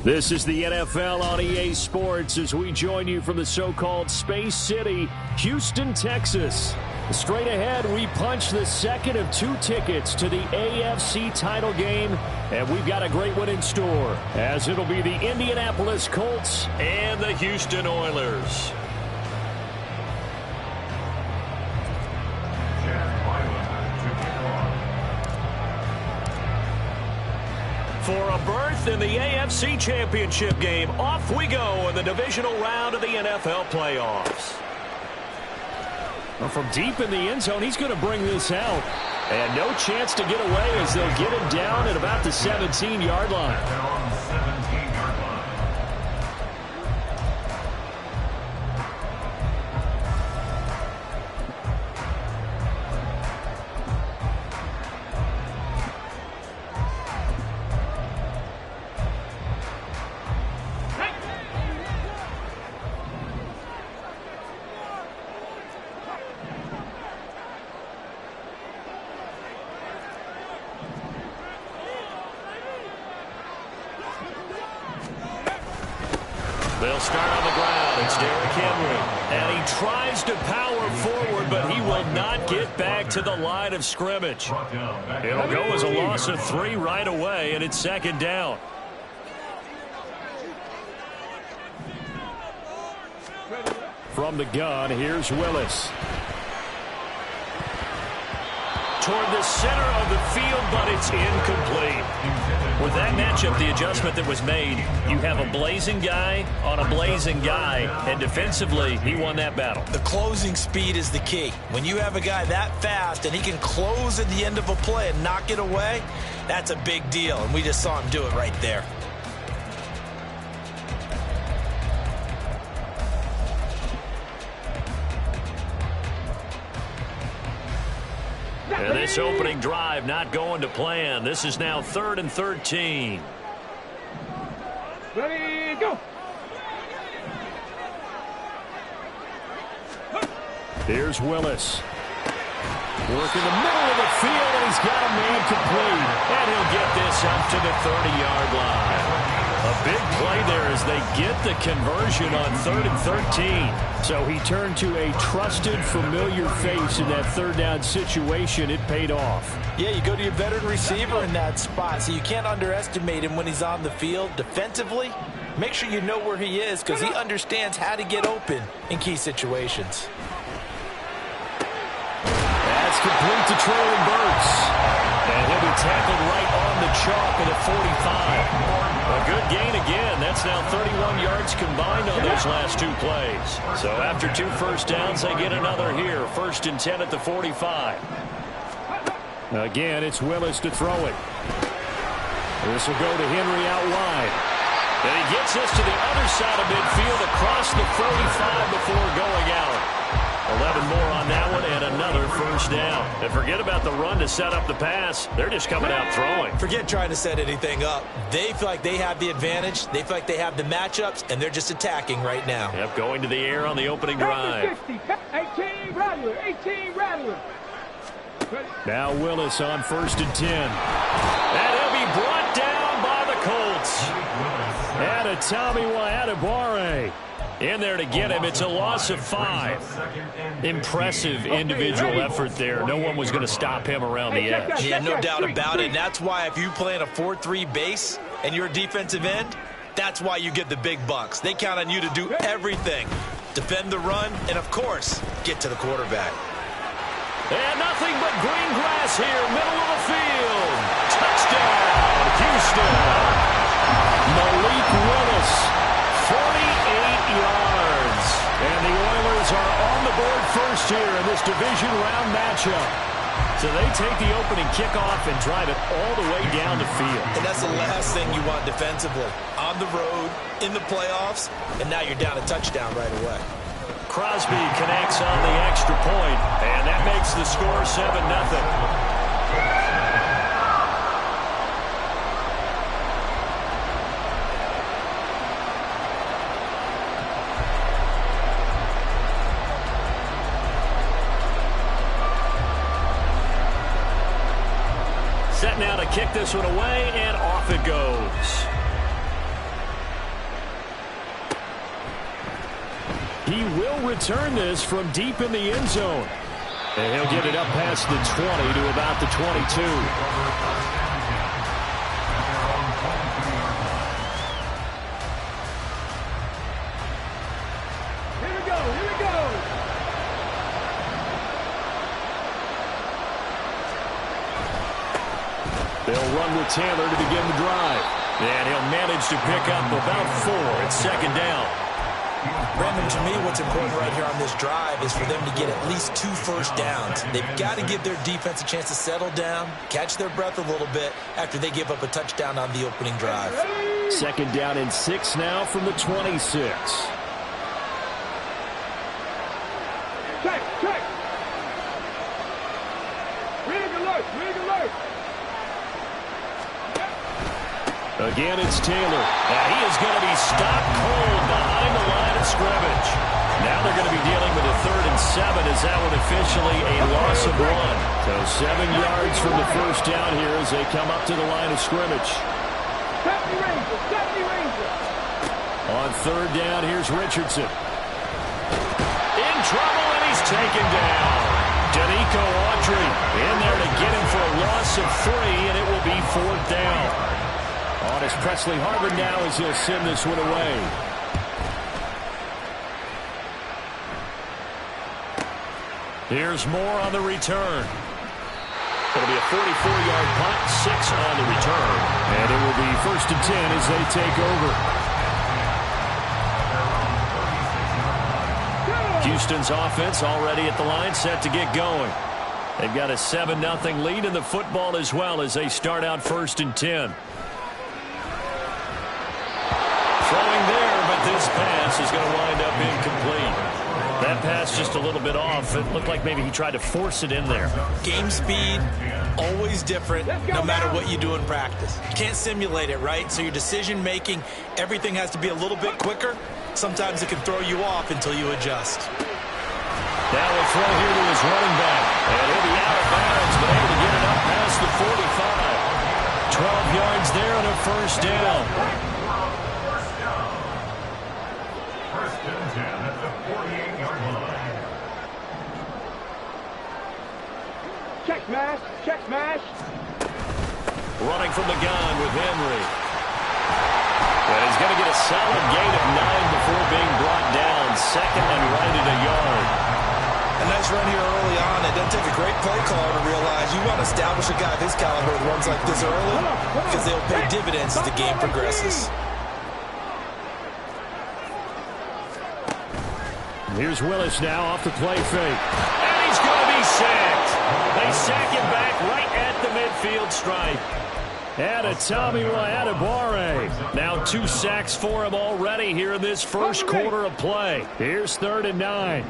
This is the NFL on EA Sports as we join you from the so-called Space City, Houston, Texas. Straight ahead, we punch the second of 2 tickets to the AFC title game, and we've got a great one in store, as it'll be the Indianapolis Colts and the Houston Oilers. For a berth in the AFC Championship game, off we go in the divisional round of the NFL playoffs. Well, from deep in the end zone, he's going to bring this out. And no chance to get away as they'll get him down at about the 17-yard line. They'll start on the ground. It's Derrick Henry. And he tries to power forward, but he will not get back to the line of scrimmage. It'll go as a loss of 3 right away, and it's second down. From the gun, here's Willis. Toward the center of the field, but it's incomplete. With that matchup, the adjustment that was made, you have a blazing guy on a blazing guy, and defensively, he won that battle. The closing speed is the key. When you have a guy that fast and he can close at the end of a play and knock it away, that's a big deal, and we just saw him do it right there. And this opening drive not going to plan. This is now 3rd and 13. Ready, go. Here's Willis. Work in the middle of the field, and he's got a man complete. And he'll get this up to the 30-yard line. A big play there as they get the conversion on 3rd and 13. So he turned to a trusted, familiar face in that 3rd down situation. It paid off. Yeah, you go to your veteran receiver in that spot, so you can't underestimate him when he's on the field. Defensively, make sure you know where he is because he understands how to get open in key situations. That's complete to Traylon Burks. And he'll be tackled right on the chalk at the 45. A good gain again. That's now 31 yards combined on those last 2 plays. So after 2 first downs, they get another here. 1st and 10 at the 45. Again, it's Willis to throw it. This will go to Henry out wide. And he gets this to the other side of midfield across the 45 before going out. 11 more on that one and another first down. And forget about the run to set up the pass. They're just coming out throwing. Forget trying to set anything up. They feel like they have the advantage. They feel like they have the matchups, and they're just attacking right now. Yep, going to the air on the opening drive. 18 Rattler, 18 Rattler. Now Willis on 1st and 10. And he'll be brought down by the Colts. And a Tommy Adebawore in there to get him. It's a loss of 5. Impressive individual effort there. No one was going to stop him around the edge. Yeah, no doubt about it. And that's why if you play in a 4-3 base and you're a defensive end, that's why you get the big bucks. They count on you to do everything. Defend the run and, of course, get to the quarterback. And nothing but green grass here, middle of the field. Touchdown, Houston. Malik Willis, 48 yards. And the Oilers are on the board first here in this division round matchup. So they take the opening kickoff and drive it all the way down the field. And that's the last thing you want defensively. On the road, in the playoffs, and now you're down a touchdown right away. Crosby connects on the extra point, and that makes the score 7-0. Set now to kick this one away, and off it goes. He will return this from deep in the end zone. And he'll get it up past the 20 to about the 22. They'll run with Taylor to begin the drive. And he'll manage to pick up about 4 at second down. Brandon, to me, what's important right here on this drive is for them to get at least 2 first downs. They've got to give their defense a chance to settle down, catch their breath a little bit after they give up a touchdown on the opening drive. Second down and 6 now from the 26. Check. Rig alert. Again, it's Taylor. And he is going to be stopped cold behind the line of scrimmage. Now they're going to be dealing with a 3rd and 7 as that one officially a loss of 1. So 7 yards from the first down here as they come up to the line of scrimmage. 70 Ranger. On 3rd down, here's Richardson. In trouble, and he's taken down. Danico Autry in there to get him for a loss of 3, and it will be 4th down. On is Presley Harvin now as he'll send this one away. Here's Moore on the return. It'll be a 44-yard punt, 6 on the return. And it will be 1st and 10 as they take over. Houston's offense already at the line, set to get going. They've got a 7-0 lead in the football as well as they start out 1st and 10. Throwing there, but this pass is going to wind up incomplete. That pass just a little bit off. It looked like maybe he tried to force it in there. Game speed, always different, no matter what you do in practice. You can't simulate it, right? So your decision-making, everything has to be a little bit quicker. Sometimes it can throw you off until you adjust. Now a throw here to his running back. And he'll be out of bounds, but able to get it up past the 45. 12 yards there and a 1st down. Check smash. Running from the gun with Henry. And he's going to get a solid gain of 9 before being brought down. 2nd and right at a yard. A nice run here early on. It doesn't take a great play caller to realize you want to establish a guy of his caliber with runs like this early because they'll pay dividends as the game progresses. Here's Willis now off the play fake. And he's going to be sacked. They sack him back right at the midfield stripe. And a Tommy Adebawore. Now 2 sacks for him already here in this first quarter of play. Here's 3rd and 9.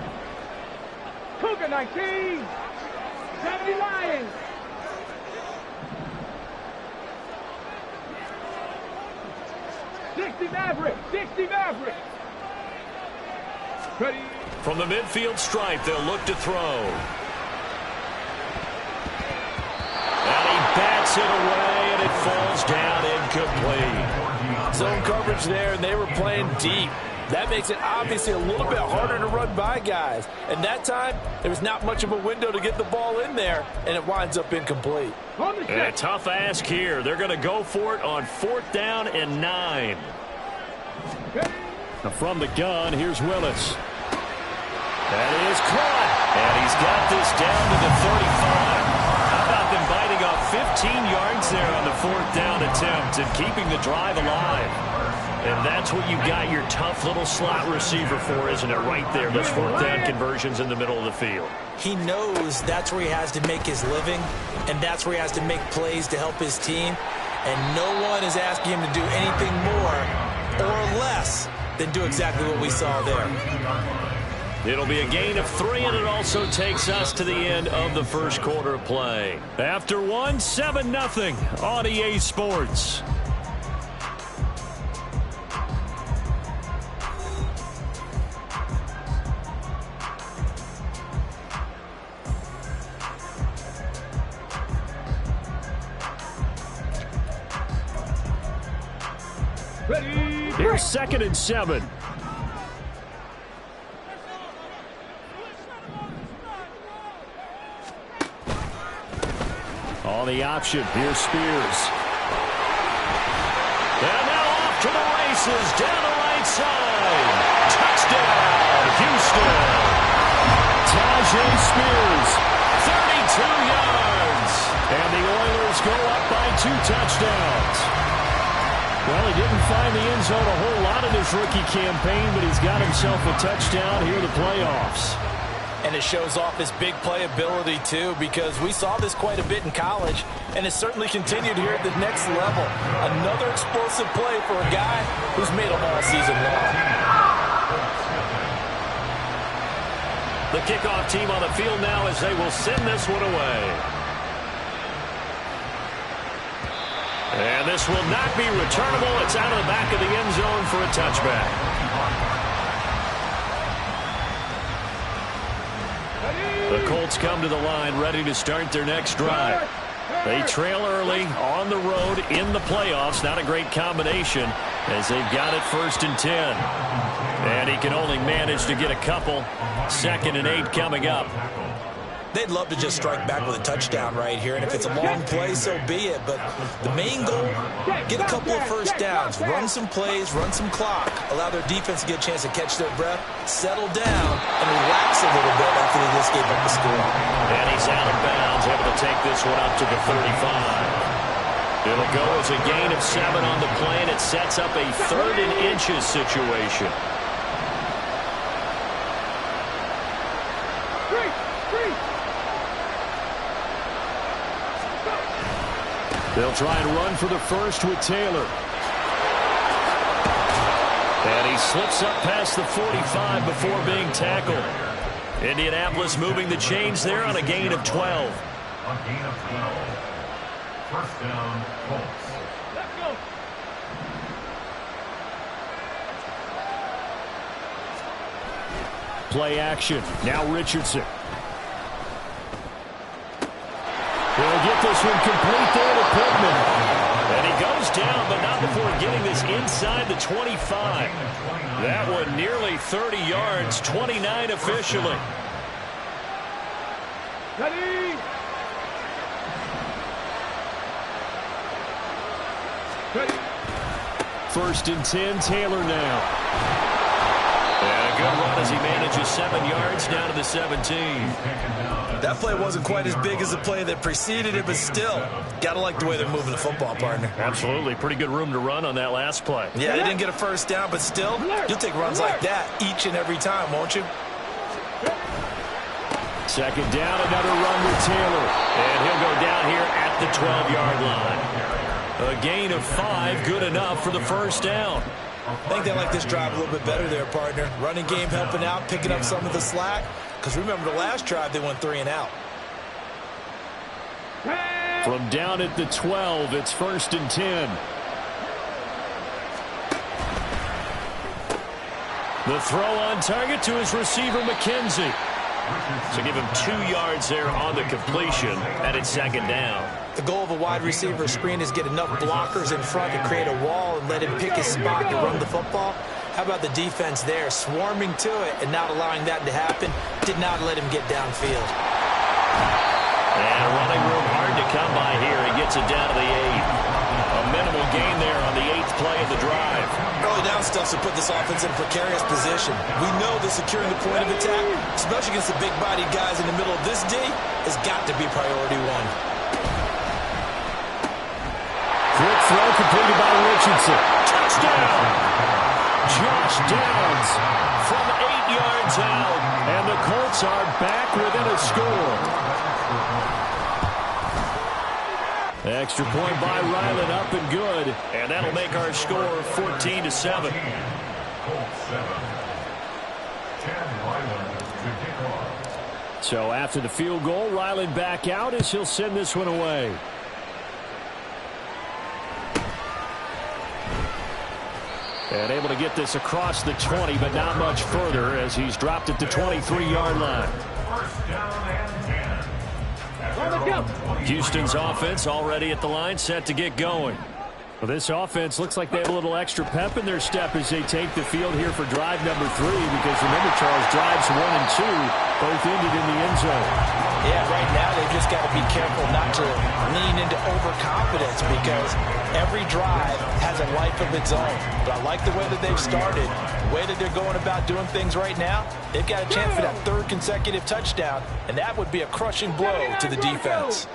Cougar 19. 70 Lions. Sixty Maverick. Ready. From the midfield stripe, they'll look to throw. And he bats it away, and it falls down incomplete. Zone coverage there, and they were playing deep. That makes it obviously a little bit harder to run by guys. And that time, there was not much of a window to get the ball in there, and it winds up incomplete. And a tough ask here. They're going to go for it on 4th down and 9. Now from the gun, here's Willis. That is caught. And he's got this down to the 35. How about them biting off 15 yards there on the 4th down attempt and keeping the drive alive? And that's what you got your tough little slot receiver for, isn't it? Right there, those 4th down conversions in the middle of the field. He knows that's where he has to make his living, and that's where he has to make plays to help his team. And no one is asking him to do anything more or less than do exactly what we saw there. It'll be a gain of 3, and it also takes us to the end of the first quarter of play. After 1, 7-0 on EA Sports. Ready. Here's 2nd and 7. the option. Here's Spears. And now off to the races, down the right side. Touchdown, Houston. Tajay Spears, 32 yards. And the Oilers go up by 2 touchdowns. Well, he didn't find the end zone a whole lot in his rookie campaign, but he's got himself a touchdown here in the playoffs. And it shows off his big playability, too, because we saw this quite a bit in college, and it certainly continued here at the next level. Another explosive play for a guy who's made them all season long. The kickoff team on the field now as they will send this one away. And this will not be returnable. It's out of the back of the end zone for a touchback. The Colts come to the line ready to start their next drive. They trail early on the road in the playoffs. Not a great combination as they've got it 1st and 10. And he can only manage to get a couple. 2nd and 8 coming up. They'd love to just strike back with a touchdown right here, and if it's a long play, so be it. But the main goal, get a couple of first downs, run some plays, run some clock, allow their defense to get a chance to catch their breath, settle down, and relax a little bit after they just gave up the score. And he's out of bounds, able to take this one up to the 35. It'll go as a gain of 7 on the play, and it sets up a 3rd and inches situation. They'll try and run for the first with Taylor. And he slips up past the 45 before being tackled. Indianapolis moving the chains there on a gain of 12. A gain of 12. First down, Colts. Let's go. Play action. Now Richardson. He'll get this one complete there to Pittman. And he goes down, but not before getting this inside the 25. That one nearly 30 yards, 29 officially. Ready. Ready. 1st and 10, Taylor now. And a good run as he manages 7 yards down to the 17. That play wasn't quite as big as the play that preceded it, but still, got to like the way they're moving the football, partner. Absolutely. Pretty good room to run on that last play. Yeah, they didn't get a first down, but still, you'll take runs like that each and every time, won't you? 2nd down, another run with Taylor. And he'll go down here at the 12-yard line. A gain of 5, good enough for the first down. I think they like this drive a little bit better there, partner. Running game helping out, picking up some of the slack. Because remember the last drive, they went 3 and out. From down at the 12, it's 1st and 10. The throw on target to his receiver, McKenzie. So give him 2 yards there on the completion, and it's 2nd down. The goal of a wide receiver screen is get enough blockers in front to create a wall and let him pick his spot to run the football. How about the defense there, swarming to it and not allowing that to happen? Did not let him get downfield. And running room hard to come by here. He gets it down to the 8. A minimal gain there on the 8th play of the drive. Early down stuff to put this offense in a precarious position. We know that securing the point of attack, especially against the big-bodied guys in the middle of this D, has got to be priority 1. Quick throw completed by Richardson. Touchdown! Josh Downs from 8 yards out. And the Colts are back within a score. Extra point by Ryland, up and good. And that'll make our score 14-7. Colts 7. 10 Ryland to kick off. So after the field goal, Ryland back out as he'll send this one away. And able to get this across the 20, but not much further as he's dropped it to 23-yard line. First down and 10. On the go. Houston's offense already at the line, set to get going. Well, this offense looks like they have a little extra pep in their step as they take the field here for drive number 3, because remember, Charles, drives 1 and 2 both ended in the end zone. Yeah, right now they've just got to be careful not to lean into overconfidence, because every drive has a life of its own. But I like the way that they've started, the way that they're going about doing things right now. They've got a chance for that 3rd consecutive touchdown, and that would be a crushing blow to the defense.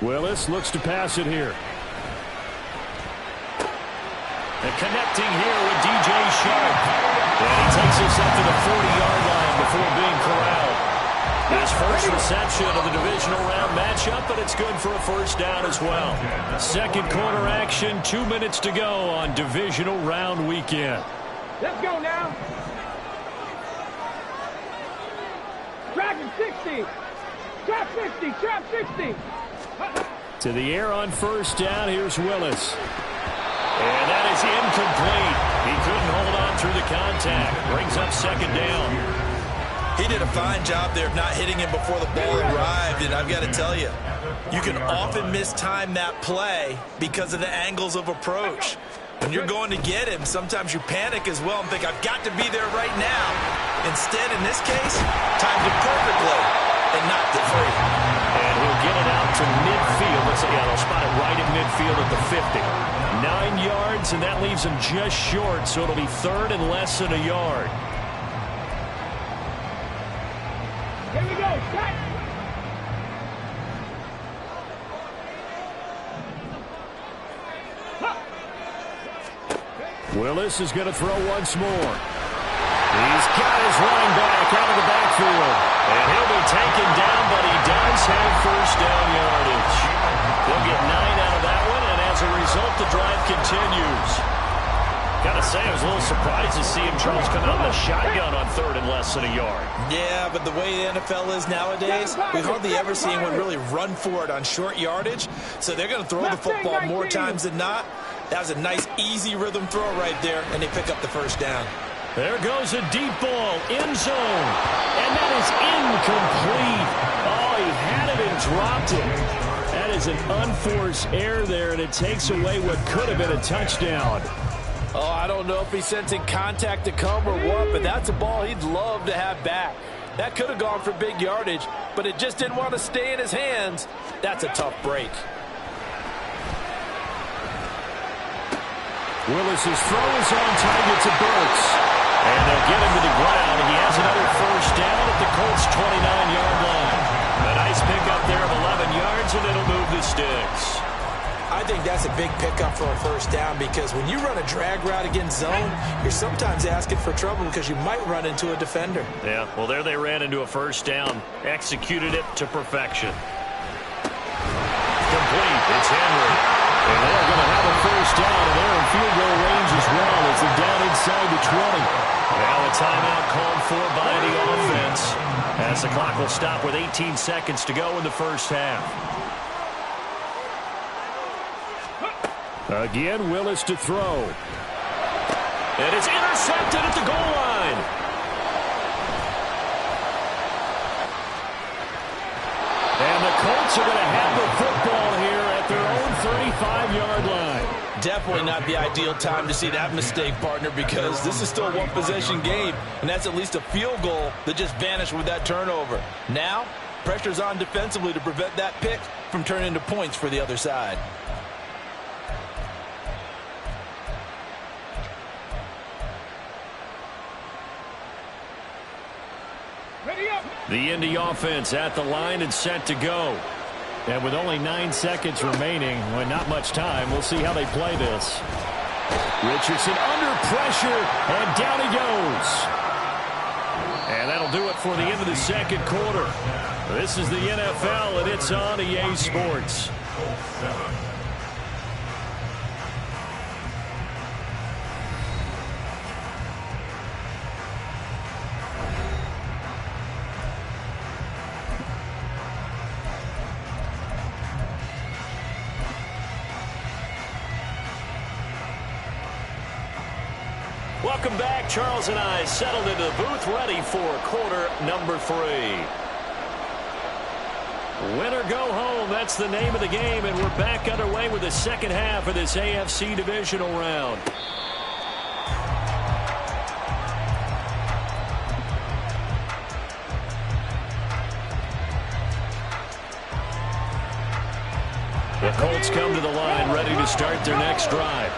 Willis looks to pass it here. And connecting here with DJ Sharp. And he takes us up to the 40-yard line before being corralled. His first reception of the divisional round matchup, but it's good for a first down as well. Second quarter action, 2 minutes to go on divisional round weekend. Let's go now. Tracking 60. Trap 60. Trap 60. To the air on first down. Here's Willis. And that is incomplete. He couldn't hold on through the contact. Brings up second down. He did a fine job there of not hitting him before the ball arrived, and I've got to tell you, you can often mistime that play because of the angles of approach. When you're going to get him, sometimes you panic as well and think, I've got to be there right now. Instead, in this case, timed it perfectly and knocked it free. And he'll get it out to midfield. Let's see, they'll spot it right at midfield at the 50. 9 yards, and that leaves him just short, so it'll be 3rd and less than a yard. Here we go. Shot. Willis is going to throw once more. He's got his running back out of the backfield. And he'll be taken down, but he does have first down yardage. They'll get 9 out of that one, and as a result, the drive continues. Got to say, I was a little surprised to see him, Charles, come out in the shotgun on 3rd and less than a yard. Yeah, but the way the NFL is nowadays, we hardly ever see anyone really run for it on short yardage. So they're going to throw the football more times than not. That was a nice, easy rhythm throw right there, and they pick up the first down. There goes a deep ball, end zone, and that is incomplete. Oh, he had it and dropped it. That is an unforced error there, and it takes away what could have been a touchdown. Oh, I don't know if he's sensing contact to come or what, but that's a ball he'd love to have back. That could have gone for big yardage, but it just didn't want to stay in his hands. That's a tough break. Willis's throw is on target to Burks. And they'll get him to the ground, and he has another first down at the Colts' 29-yard line. A nice pickup there of 11 yards, and it'll move the sticks. I think that's a big pickup for a first down, because when you run a drag route against zone, you're sometimes asking for trouble because you might run into a defender. Yeah, well, there they ran into a first down, executed it to perfection. Complete. It's Henry. And they're going to have a first down, and they're in field goal range as well as they're down inside the 20. Now a timeout called for by the offense as the clock will stop with 18 seconds to go in the first half. Again, Willis to throw. And it's intercepted at the goal line. And the Colts are going to have the football here at their own 35-yard line. Definitely not the ideal time to see that mistake, partner, because this is still a one-possession game, and that's at least a field goal that just vanished with that turnover. Now, pressure's on defensively to prevent that pick from turning into points for the other side. The Indy offense at the line and set to go. And with only 9 seconds remaining, well, not much time, we'll see how they play this. Richardson under pressure, and down he goes. And that'll do it for the end of the second quarter. This is the NFL, and it's on EA Sports. Welcome back. Charles and I settled into the booth ready for quarter number 3. Win or go home, that's the name of the game, and we're back underway with the second half of this AFC divisional round. The Colts come to the line ready to start their next drive.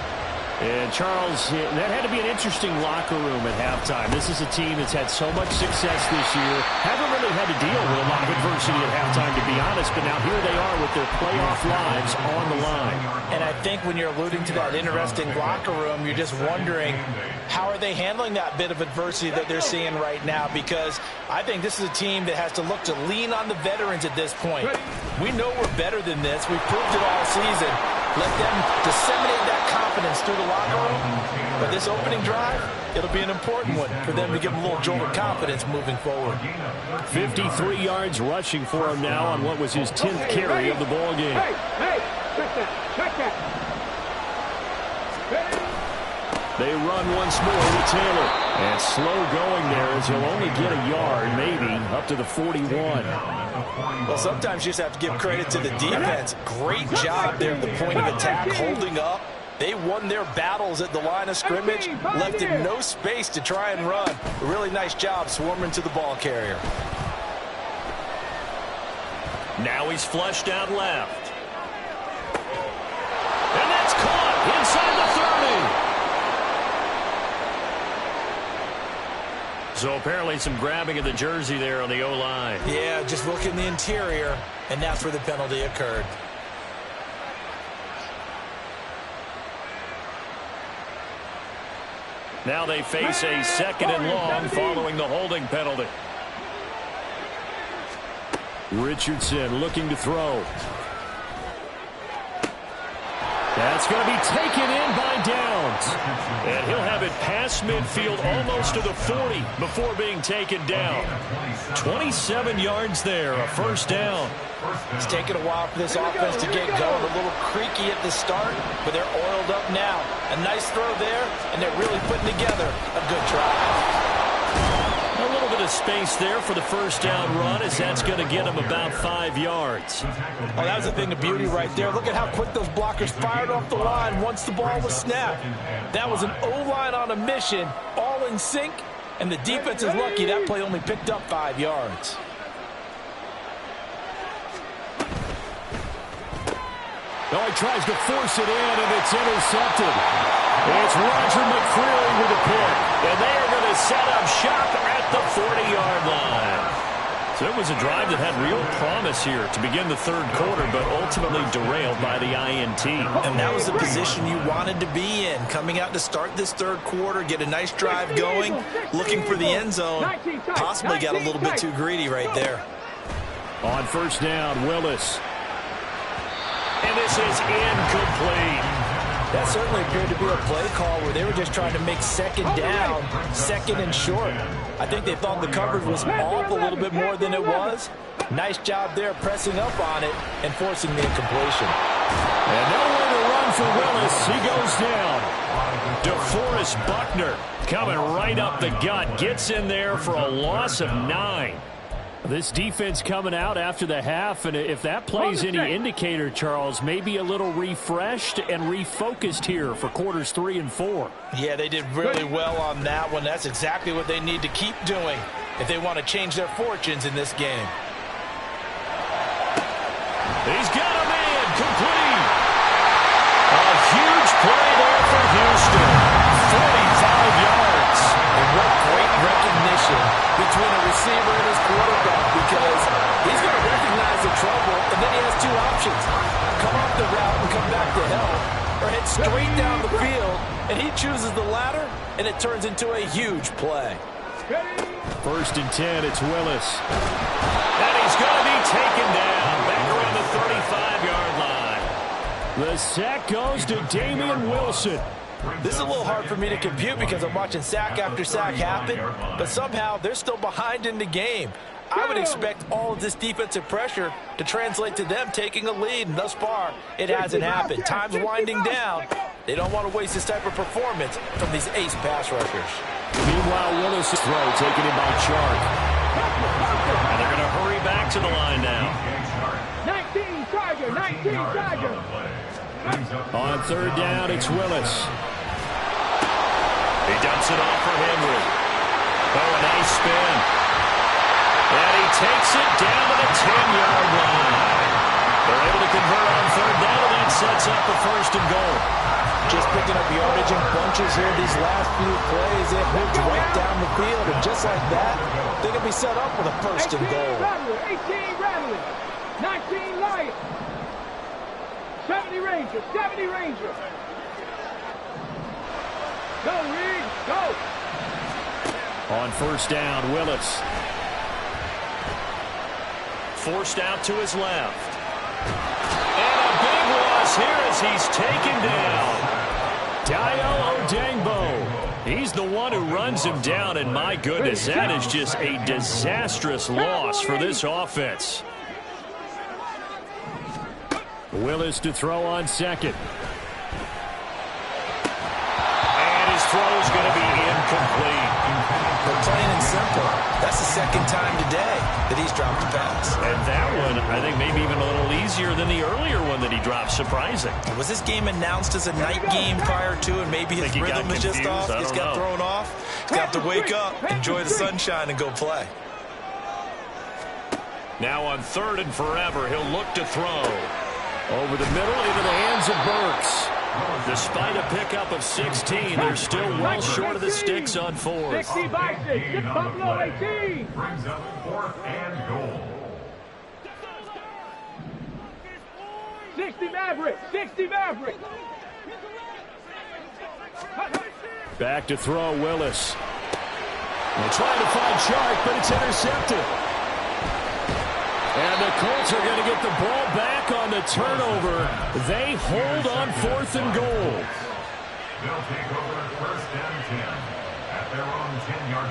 And, Charles, that had to be an interesting locker room at halftime. This is a team that's had so much success this year. Haven't really had to deal with a lot of adversity at halftime, to be honest. But now here they are with their playoff lives on the line. And I think when you're alluding to that interesting locker room, you're just wondering, how are they handling that bit of adversity that they're seeing right now? Because I think this is a team that has to look to lean on the veterans at this point. We know we're better than this. We've proved it all season. Let them disseminate that confidence through the locker room. But this opening drive, it'll be an important one for them to give them a little jolt of confidence moving forward. 53 yards rushing for him now on what was his 10th carry of the ball game. Hey, check that, check that. They run once more with Taylor. And slow going there as he'll only get a yard, maybe, up to the 41. Well, sometimes you just have to give credit to the defense. Great job there at the point of attack, holding up. They won their battles at the line of scrimmage, left him no space to try and run. A really nice job swarming to the ball carrier. Now he's flushed out left. And that's caught inside the 30. So apparently some grabbing of the jersey there on the O-line. Yeah, just look in the interior, and that's where the penalty occurred. Now they face a 2nd and long following the holding penalty. Richardson looking to throw. That's going to be taken in by Downs. And he'll have it past midfield almost to the 40 before being taken down. 27 yards there, a first down. It's taken a while for this offense to get going. A little creaky at the start, but they're oiled up now. A nice throw there, and they're really putting together a good drive. A little bit of space there for the first down run, as that's going to get him about 5 yards. Oh, that was a thing of beauty right there. Look at how quick those blockers fired off the line once the ball was snapped. That was an O-line on a mission, all in sync, and the defense is lucky that play only picked up 5 yards. Oh, he tries to force it in, and it's intercepted. It's Roger McCreary with a pick, and they are going to set up shop at the 40-yard line. So it was a drive that had real promise here to begin the third quarter, but ultimately derailed by the INT. And that was the position you wanted to be in, coming out to start this third quarter, get a nice drive going, looking for the end zone. Possibly got a little bit too greedy right there. On first down, Willis. And this is incomplete. That certainly appeared to be a play call where they were just trying to make second down, second and short. I think they thought the coverage was off a little bit more than it was. Nice job there pressing up on it and forcing the incompletion. And nowhere to run for Willis. He goes down. DeForest Buckner coming right up the gut. Gets in there for a loss of 9. This defense coming out after the half, and if that plays any indicator, Charles, maybe a little refreshed and refocused here for quarters 3 and 4. Yeah, they did really well on that one. That's exactly what they need to keep doing if they want to change their fortunes in this game. He's got a man complete. A huge play there for Houston. 45 yards. And what great recognition between a receiver and his quarterback, because he's going to recognize the trouble, and then he has two options. Come off the route and come back to help, or head straight down the field, and he chooses the latter, and it turns into a huge play. First and 10, it's Willis. And he's going to be taken down back around the 35-yard line. The sack goes to Damian Wilson. This is a little hard for me to compute because I'm watching sack after sack happen, but somehow they're still behind in the game. I would expect all of this defensive pressure to translate to them taking a lead, and thus far, it hasn't happened. Time's winding down. They don't want to waste this type of performance from these ace pass rushers. Meanwhile, Willis' throw taken in by Chark. And they're going to hurry back to the line now. Tiger. On third down, it's Willis. He dumps it off for Henry. Oh, a nice spin. And he takes it down to the 10-yard line. They're able to convert on third down, and that sets up the first and goal. Just picking up yardage in bunches here these last few plays. It moves right down the field, and just like that, they can be set up with a first and goal. 18 Rattler, 19 Lion, 70 Ranger, 70 Ranger. Go, Reed, go. On first down, Willis. Forced out to his left. And a big loss here as he's taken down. Dio Odengbo. He's the one who runs him down, and my goodness, that is just a disastrous loss for this offense. Willis to throw on second. And his throw is going to be incomplete. But plain and simple, that's the second time today that he's dropped a pass. And that one, I think, maybe even a little easier than the earlier one that he dropped. Surprising. Was this game announced as a night game prior to, and maybe his rhythm is just off? He's got thrown off. He's got to wake up, enjoy the sunshine, and go play. Now on third and forever, he'll look to throw. Over the middle into the hands of Burks. Despite a pickup of 16, they're still well short of the sticks on fourth. 60 by 6, 6 Buffalo 18. Brings up 4th and goal. 60 Maverick, 60 Maverick. Back to throw, Willis. They're trying to find Chark, but it's intercepted. And the Colts are going to get the ball back on the turnover. They hold on 4th and goal. They'll take over 1st and 10 at their own 10-yard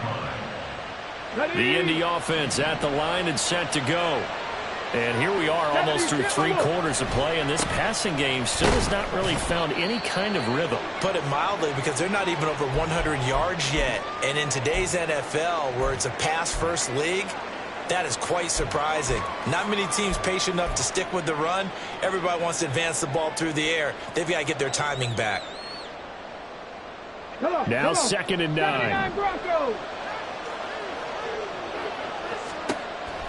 line. The Indy offense at the line and set to go. And here we are almost through 3 quarters of play, and this passing game still has not really found any kind of rhythm. Put it mildly, because they're not even over 100 yards yet. And in today's NFL, where it's a pass-first league, that is quite surprising. Not many teams patient enough to stick with the run. Everybody wants to advance the ball through the air. They've got to get their timing back. Now 2nd and 9.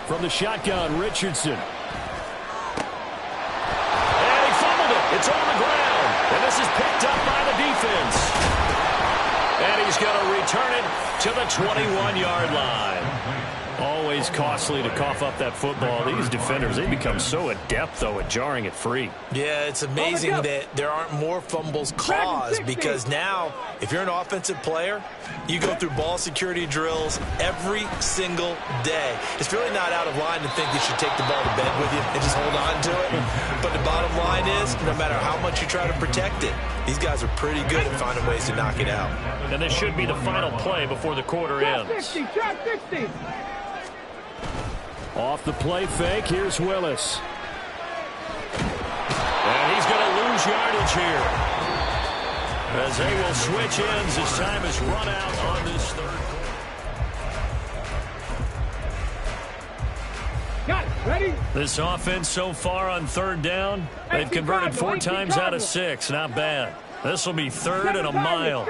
From the shotgun, Richardson. And he fumbled it. It's on the ground. And this is picked up by the defense. And he's going to return it to the 21-yard line. Always costly to cough up that football. These defenders, they become so adept, though, at jarring it free. Yeah, it's amazing that there aren't more fumbles caused, because now, if you're an offensive player, you go through ball security drills every single day. It's really not out of line to think you should take the ball to bed with you and just hold on to it. But the bottom line is, no matter how much you try to protect it, these guys are pretty good at finding ways to knock it out. And this should be the final play before the quarter ends. 60, 60. Off the play fake, here's Willis. And he's going to lose yardage here, as they will switch ends as time is run out on this third quarter. Got it. Ready? This offense so far on third down, they've converted 4 times out of 6. Not bad. This will be 3rd and a mile.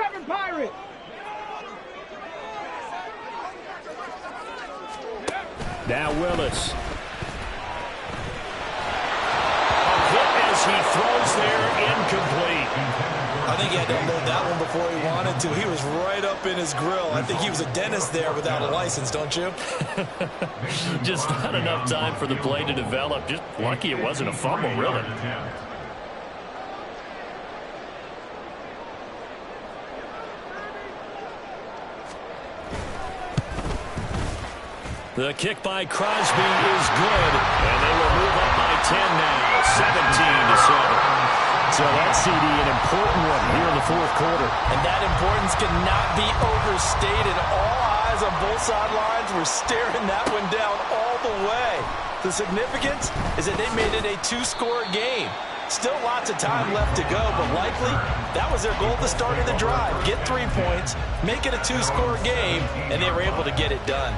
Now Willis. A hit as he throws there, incomplete. I think he had to unload that one before he wanted to. He was right up in his grill. I think he was a dentist there without a license, don't you? Just not enough time for the play to develop. Just lucky it wasn't a fumble, really. The kick by Crosby is good, and they will move up by 10 now, 17-7. So that CD, an important one here in the 4th quarter. And that importance cannot be overstated. All eyes on both sidelines were staring that one down all the way. The significance is that they made it a 2-score game. Still lots of time left to go, but likely that was their goal at the start of the drive. Get 3 points, make it a 2-score game, and they were able to get it done.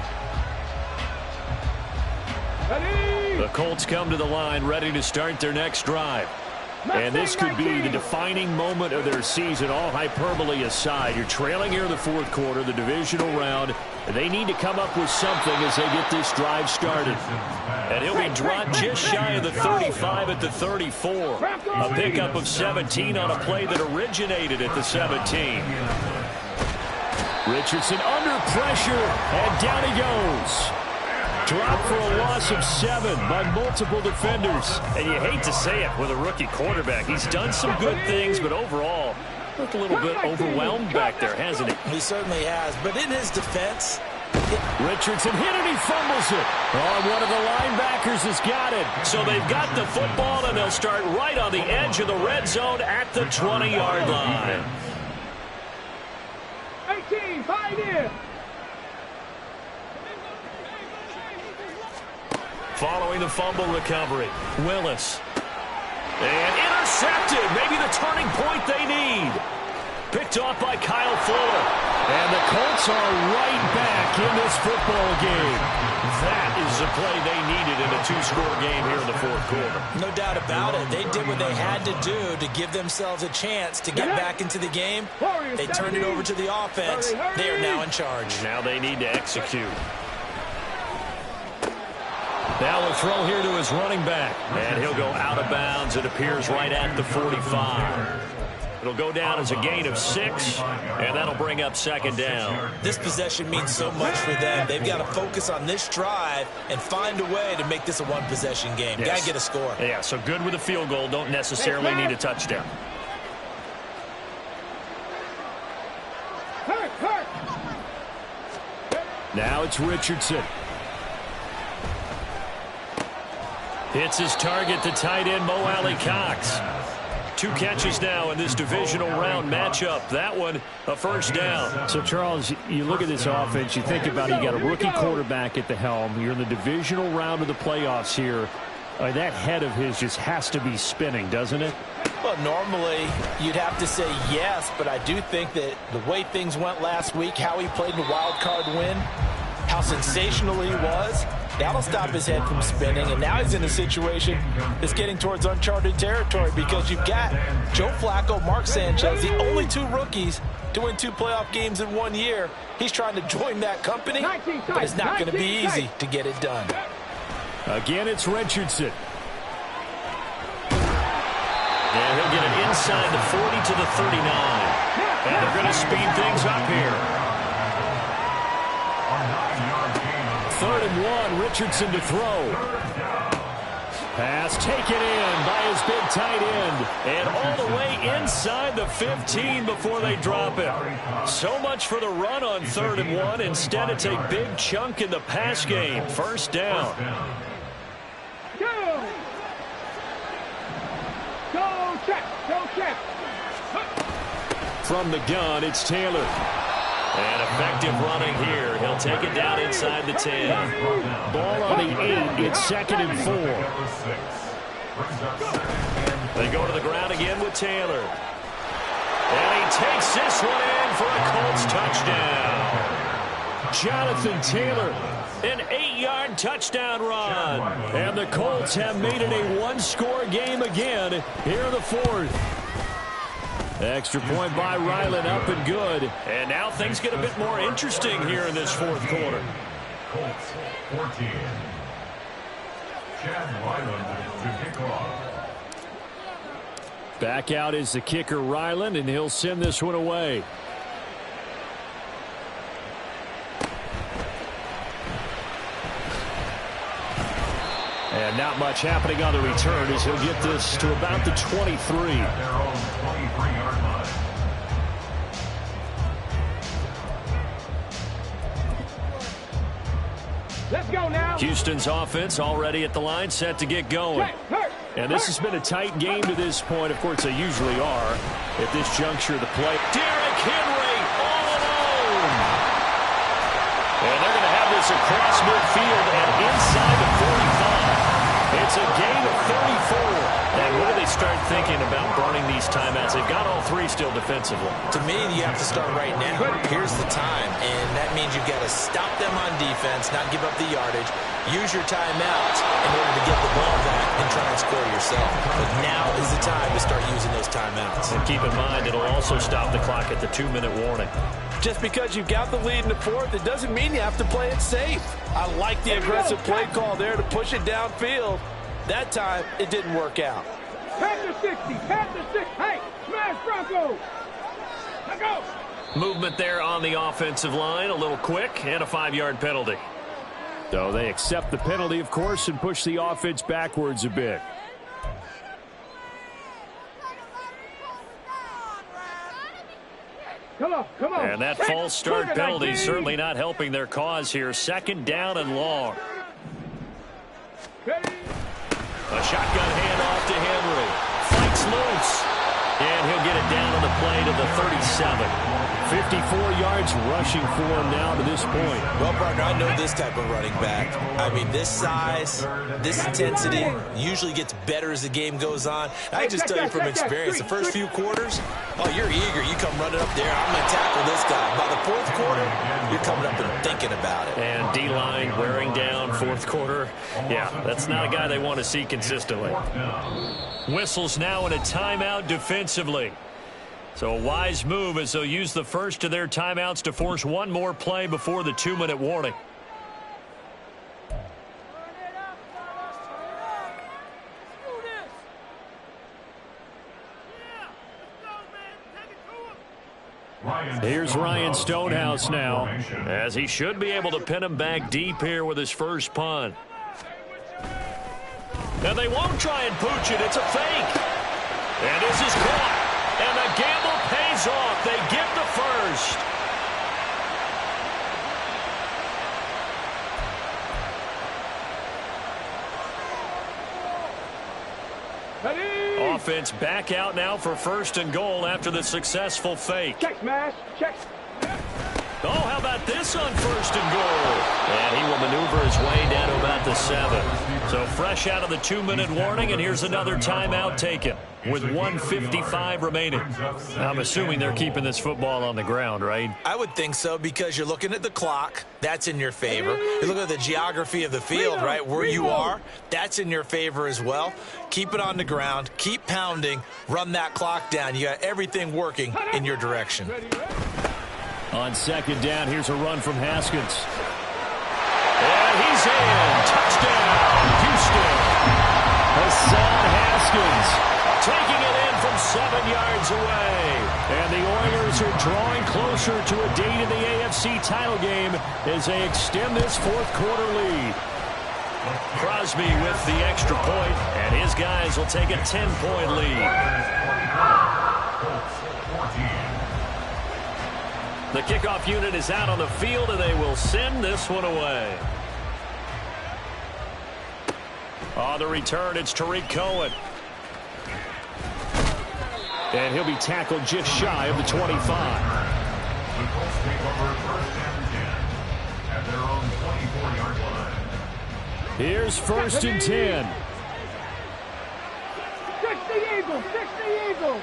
Ready? The Colts come to the line ready to start their next drive. And this could be the defining moment of their season, all hyperbole aside. You're trailing here in the fourth quarter, the divisional round, and they need to come up with something as they get this drive started. And he'll be dropped just shy of the 35 at the 34. A pickup of 17 on a play that originated at the 17. Richardson under pressure, and down he goes. Dropped for a loss of 7 by multiple defenders. And you hate to say it with a rookie quarterback. He's done some good things, but overall, looked a little bit overwhelmed back there, hasn't he? He certainly has. But in his defense, Richardson hit it, he fumbles it. Oh, one of the linebackers has got it. So they've got the football, and they'll start right on the edge of the red zone at the 20-yard line. 18, Pioneer. Following the fumble recovery, Willis. And intercepted. Maybe the turning point they need. Picked off by Kyle Fuller. And the Colts are right back in this football game. That is the play they needed in a two-score game here in the fourth quarter. No doubt about it. They did what they had to do to give themselves a chance to get back into the game. They turned it over to the offense. They are now in charge. Now they need to execute. Now a throw here to his running back. And he'll go out of bounds. It appears right at the 45. It'll go down as a gain of 6, and that'll bring up second down. This possession means so much for them. They've got to focus on this drive and find a way to make this a one-possession game. Yes. Got to get a score. Yeah, so good with a field goal. Don't necessarily need a touchdown. Now it's Richardson. Hits his target, the tight end, Mo Alley-Cox. 2 catches now in this divisional round matchup. That one, a first down. So, Charles, you look at this offense, you think about it, you got a rookie quarterback at the helm. You're in the divisional round of the playoffs here. That head of his just has to be spinning, doesn't it? Well, normally you'd have to say yes, but I do think that the way things went last week, how he played in the wild card win, how sensational he was, that'll stop his head from spinning. And now he's in a situation that's getting towards uncharted territory because you've got Joe Flacco, Mark Sanchez, the only 2 rookies to win 2 playoff games in 1 year. He's trying to join that company, but it's not going to be easy to get it done. Again, it's Richardson. And he'll get it inside the 40 to the 39. And they're going to speed things up here. 3rd and 1, Richardson to throw. Pass taken in by his big tight end. And all the way inside the 15 before they drop it. So much for the run on 3rd and 1. Instead, it's a big chunk in the pass game. First down. Go check. Go check. From the gun, it's Taylor. And effective running here. He'll take it down inside the 10. Ball on the 8. It's 2nd and 4. They go to the ground again with Taylor. And he takes this one in for a Colts touchdown. Jonathan Taylor, an 8-yard touchdown run. And the Colts have made it a one-score game again here in the 4th. Extra point by Ryland, up and good. And now things get a bit more interesting here in this 4th quarter. Colts 14. Chad Ryland to kick off. Back out is the kicker, Ryland, and he'll send this one away. And not much happening on the return as he'll get this to about the 23. Their own 23-yard line. Let's go now. Houston's offense already at the line, set to get going. And this has been a tight game to this point. Of course, they usually are at this juncture of the play. Derrick Henry all alone. And they're going to have this across midfield and inside the 45. It's a gain of 34. And when do they start thinking about burning these timeouts? They've got all three still defensively. To me, you have to start right now. Here's the time, and that means you've got to stop them on defense, not give up the yardage. Use your timeouts in order to get the ball back and try and score yourself. But now is the time to start using those timeouts. And keep in mind, it'll also stop the clock at the 2-minute warning. Just because you've got the lead in the fourth, it doesn't mean you have to play it safe. I like the aggressive play call there to push it downfield. That time, it didn't work out. Pat the 60, pat the 60. Hey, smash Broncos. Let's go. Movement there on the offensive line, a little quick, and a 5-yard penalty. So they accept the penalty, of course, and push the offense backwards a bit. Come on, come on. And that false start penalty certainly not helping their cause here. 2nd down and long. Ready? A shotgun handoff to Henry. Fights loose. And he'll get it down on the play to the 37. 54 yards rushing for him now to this point. Well, partner, I know this type of running back. I mean, this size, this intensity usually gets better as the game goes on. I just tell you from experience, the first few quarters, oh, you're eager. You come running up there. I'm going to tackle this guy. By the 4th quarter, you're coming up and thinking about it. And D-line wearing down 4th quarter. Yeah, that's not a guy they want to see consistently. Whistles now in a timeout defensively. So a wise move as they'll use the first of their timeouts to force one more play before the 2-minute warning. Here's Ryan Stonehouse now, as he should be able to pin him back deep here with his first punt. And they won't try and pooch it. It's a fake. And this is caught. And the gamble pays off. They get the first. Ready? Offense back out now for 1st and goal after the successful fake. Check, smash. Check. Oh, how about this on 1st and goal? And he will maneuver his way down to about the 7. So fresh out of the 2-minute warning, and here's another timeout taken with 1:55 remaining. I'm assuming they're keeping this football on the ground, right? I would think so, because you're looking at the clock. That's in your favor. You're looking at the geography of the field, right, where you are. That's in your favor as well. Keep it on the ground. Keep pounding. Run that clock down. You got everything working in your direction. On 2nd down, here's a run from Haskins. And he's in. Touchdown, Houston. Hassan Haskins Taking it in from 7 yards away. And the Oilers are drawing closer to a date in the AFC title game as they extend this 4th quarter lead. Crosby with the extra point, and his guys will take a 10-point lead. The kickoff unit is out on the field, and they will send this one away. On the return, it's Tariq Cohen. And he'll be tackled just shy of the 25. The Colts take over 1st and 10 at their own 24-yard line. Here's 1st and 10. 60 Eagles, 60 Eagles.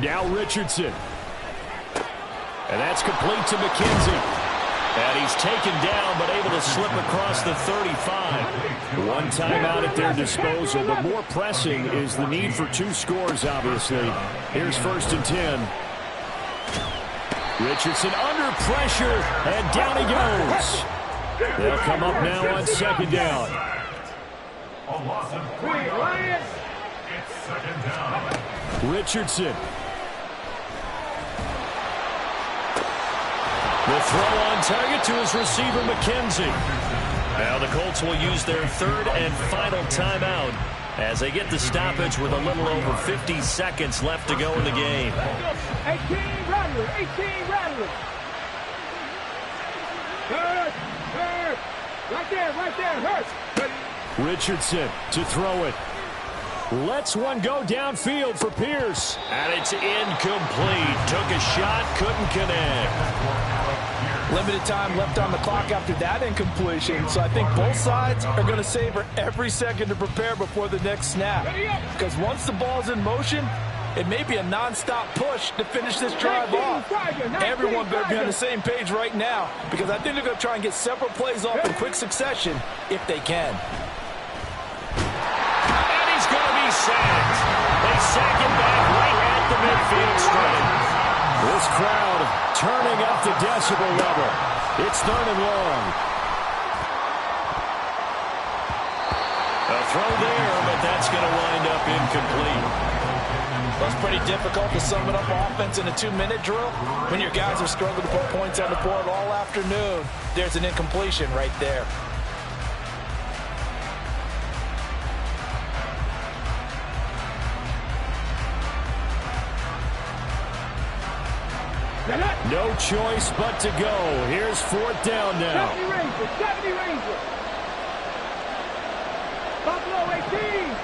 Now Richardson. And that's complete to McKenzie. And he's taken down, but able to slip across the 35. One timeout at their disposal, but more pressing is the need for 2 scores, obviously. Here's 1st and 10. Richardson under pressure, and down he goes. They'll come up now on 2nd down. A loss of 3 yards. It's 2nd down. Richardson. The throw on target to his receiver, McKenzie. Now the Colts will use their 3rd and final timeout as they get the stoppage with a little over 50 seconds left to go in the game. 18 Rattler, 18 Rattler. Hurt, hurt. Right there, hurt. Richardson to throw it. Lets one go downfield for Pierce. And it's incomplete. Took a shot, couldn't connect. Limited time left on the clock after that incompletion, so I think both sides are going to savor every second to prepare before the next snap. Because once the ball's in motion, it may be a non-stop push to finish this drive off. Everyone better be on the same page right now, because I think they're going to try and get several plays off in quick succession if they can. And he's going to be sacked. They sack him back right at the midfield stripe. This crowd turning up the decibel level. It's 3rd and long. A throw there, but that's going to wind up incomplete. Well, it's pretty difficult to sum it up offense in a 2-minute drill when your guys have struggled to put points on the board all afternoon. There's an incompletion right there. No choice but to go. Here's 4th down now. 70 Rangers. Buffalo 18.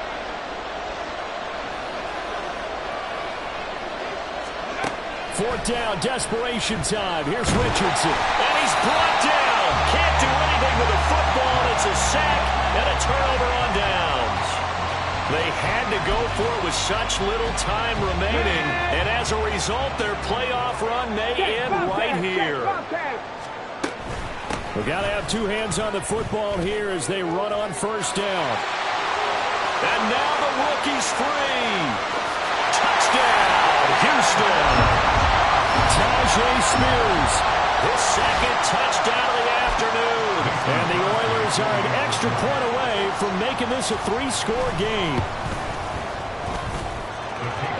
Fourth down, desperation time. Here's Richardson. And he's brought down. Can't do anything with the football. It's a sack and a turnover on downs. They had to go for it with such little time remaining. And as a result, their playoff run may end right here. We've got to have 2 hands on the football here as they run on 1st down. And now the rookie's free. Touchdown, Houston. Tajay Spears. His 2nd touchdown of the afternoon. And the Oilers are an extra point away from making this a 3-score game.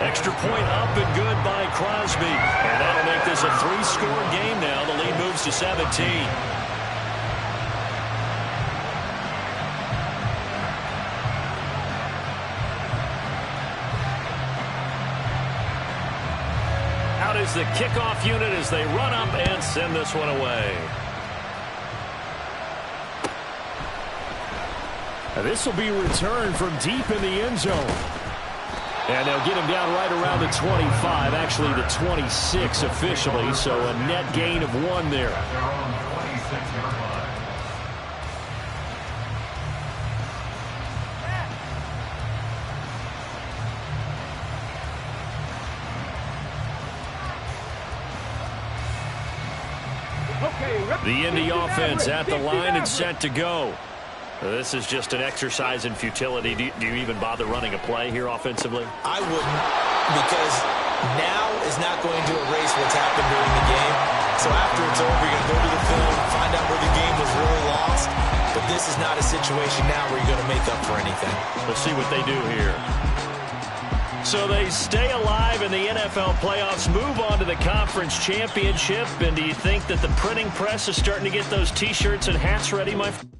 Extra point up and good by Crosby. And that'll make this a 3-score game now. The lead moves to 17. Out is the kickoff unit as they run up and send this one away. This will be returned from deep in the end zone. And they'll get him down right around the 25, actually the 26 officially, so a net gain of 1 there. Their own 26-yard line. The Indy offense at the line and set to go. This is just an exercise in futility. Do you even bother running a play here offensively? I wouldn't, because now is not going to erase what's happened during the game. So after it's over, you're going to go to the film, find out where the game was really lost. But this is not a situation now where you're going to make up for anything. Let's see what they do here. So they stay alive in the NFL playoffs, move on to the conference championship. And do you think that the printing press is starting to get those T-shirts and hats ready, my friend?